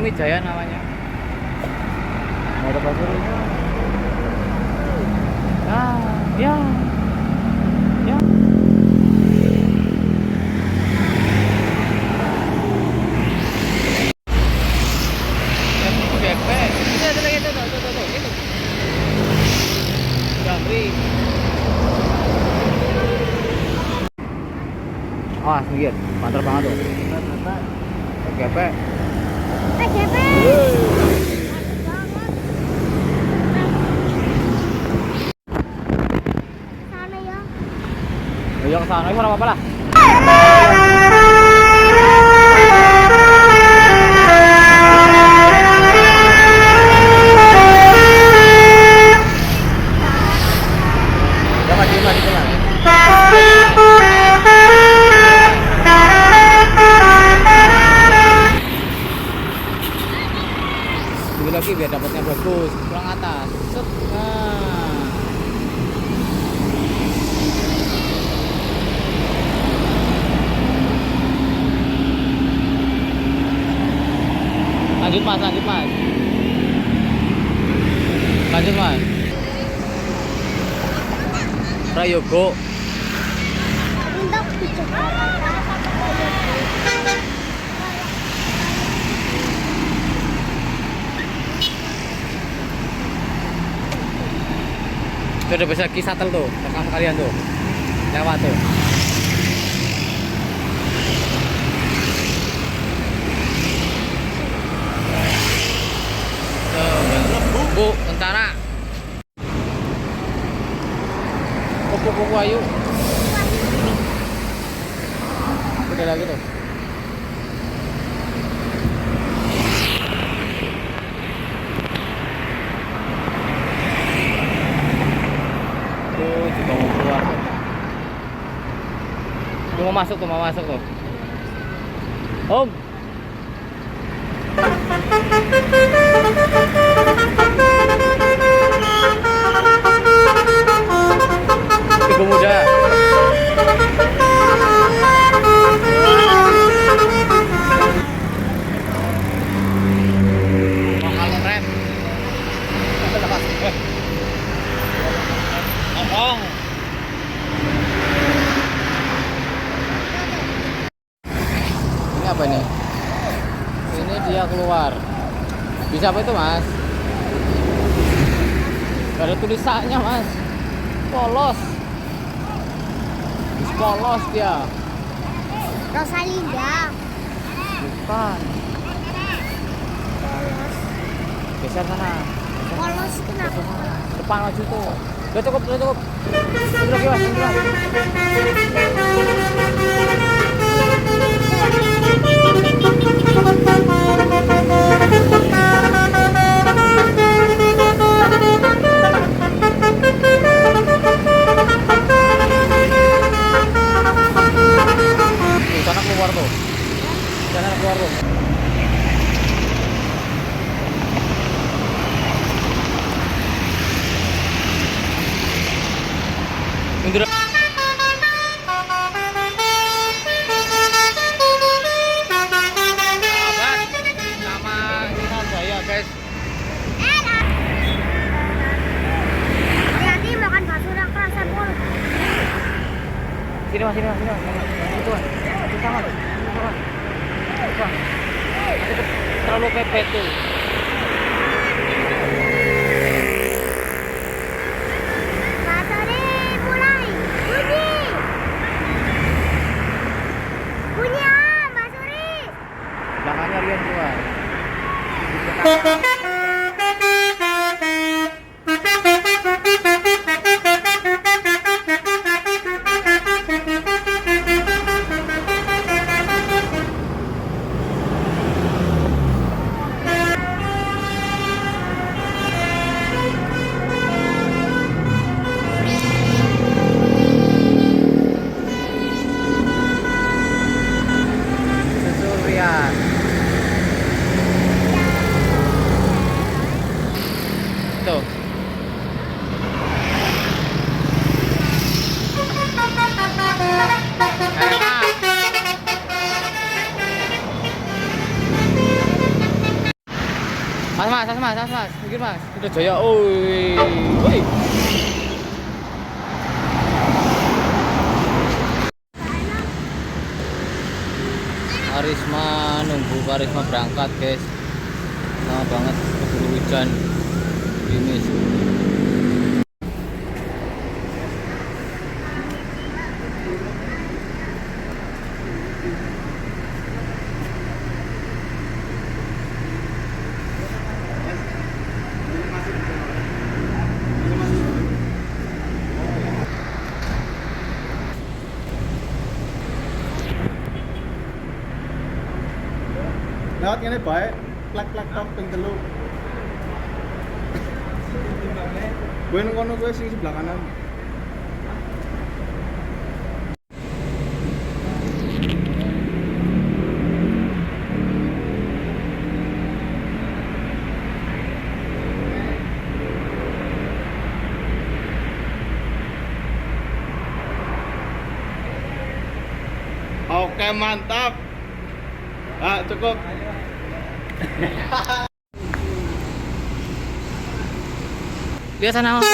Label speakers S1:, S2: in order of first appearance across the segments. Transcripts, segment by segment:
S1: Pramijaya namanya. Ada Basuri. Ya. Ya. Awas minggir, mantap banget tuh. PGP.
S2: PGP. Sana ya.
S1: Ya ke sana, ora apa-apa lah. Lagi biar dapatnya bagus, kurang atas. Set. Nah. Lanjut mas, lanjut mas. Lanjut mas. Prayogo.
S2: Untuk dicoba.
S1: Itu udah bisa Kisatel tuh, rekam sekalian tuh. Lewat tuh. Bu, tentara. Kupu-kupu ayu. Udah lagi tuh. Juga mau keluar tuh. Tuh mau masuk tuh. Om. Tiga muda. Mahal rem. Oh. Ini apa ini? Ini dia keluar. Bisa apa itu mas? Gak ada tulisannya mas. Polos. Polos dia.
S2: Rosalinda.
S1: Bukan. Geser sana.
S2: Polos itu kenapa?
S1: Depan maju tuh. Udah cukup. Udah lagi mas. Sana keluar tuh. Indra. Sama saya guys.
S2: Hati-hati makan bakso yang kerasan mulut.
S1: Sini mas. Itu mas. Terlalu pepet tuh. Belakangnya Rian keluar. mas, mungkin mas. Udah jaya, oi, oi. Karisma nunggu Karisma berangkat guys. Lama banget keburu hujan, gerimis.
S3: Lewat ngene bae, plek-plek tok ping 3. Kowe nang kono kowe sing sebelah kanan. Oke, mantap. Ah, cukup.
S1: Lihat sana masuk.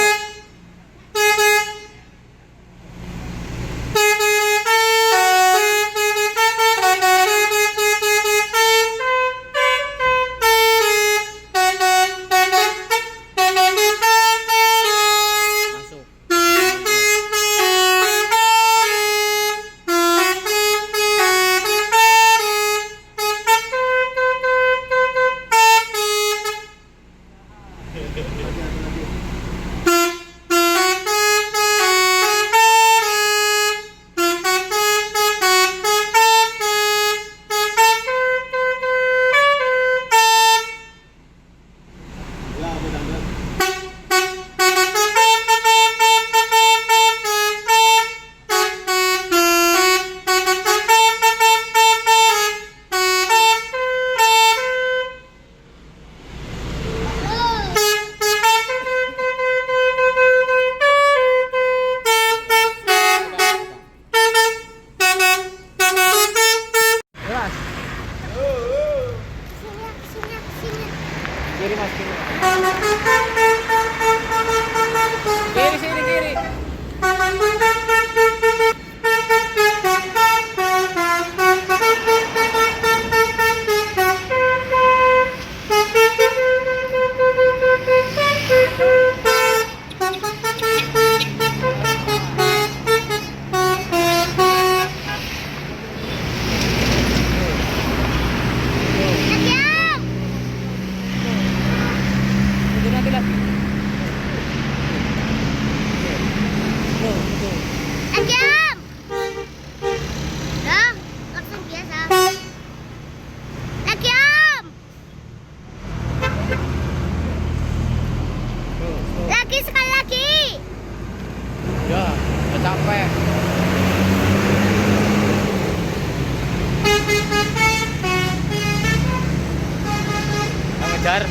S1: Kiri mas, kiri. Kiri sini kiri. Itu nanti lagi. Tuh.
S2: Ajam. Dah, langsung biasa. Ajam. Lagi sekali lagi.
S1: Ya, udah capek. Mau ngejar.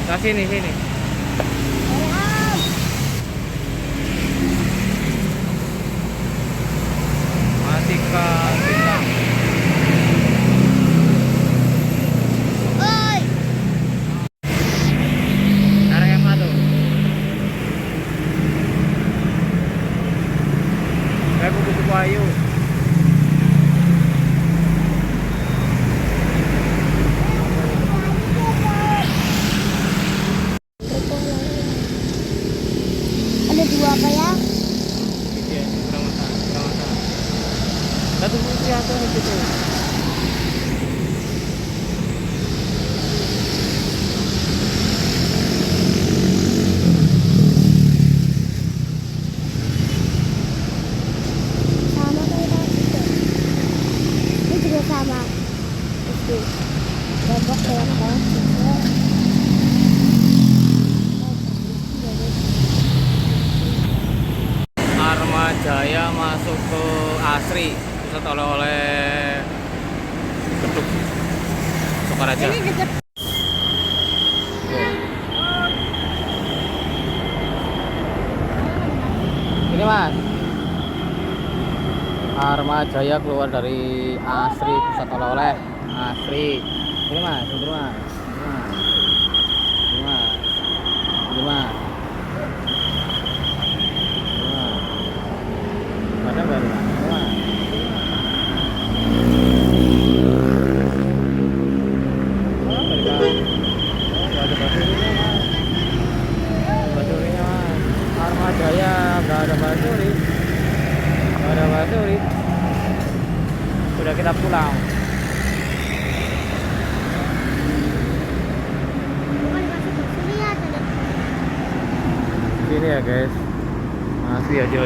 S1: Nah, sini. Matika Bintang.
S2: Oi.
S1: Tarik yang satu. Kayak kupu-kupu ayu.
S2: Ada dua apa ya?
S1: Iya, kurang masalah. Satu putih atau gitu.
S2: Sama kayak tadi. Ini juga sama. Itu. Babak kayak tadi.
S1: Armajaya masuk ke Asri, pusat oleh-oleh Beduk Sukaraja.
S2: Ini deket.
S1: Tuh. Ini mas, Armajaya keluar dari Asri Pusat Oleh-oleh. Asri. Ini mas, ini mas. Ini mas. Ini mas. Ini mas. Ada nggak nih mas? Ini mas. Oh, nggak ada. Oh, nggak ada basurinya mas. Basurinya mas. Armajaya nggak ada basuri. Nggak ada basuri. Sudah kita pulang.
S2: Bukan dikasih basuri ya tadi.
S1: Ini ya guys, masih aja